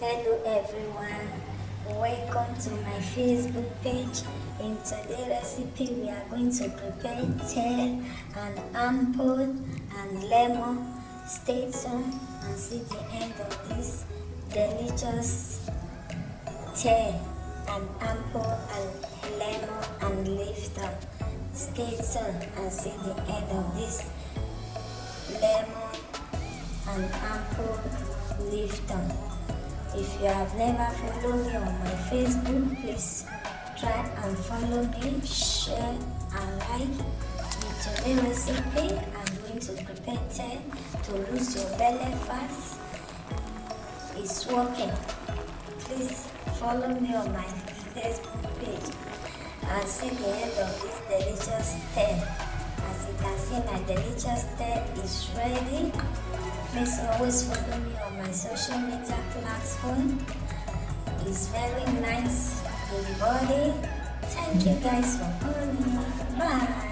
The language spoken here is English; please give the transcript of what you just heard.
Hello everyone, welcome to my Facebook page. In today's recipe we are going to prepare tail and armpit and lemon. Stay tuned and see the end of this delicious tail and armpit and lemon and lifter. Stay tuned and see the end of this lemon and armpit lifter. If you have never followed me on my Facebook, please try and follow me, share and like. With today's recipe, I'm going to prepare tail to lose your belly fat. It's working. Please follow me on my Facebook page and see the end of this delicious tail. As you can see, my delicious tail is ready. Please always follow me on my social media platform. It's very nice in body. Thank you guys for calling me. Bye.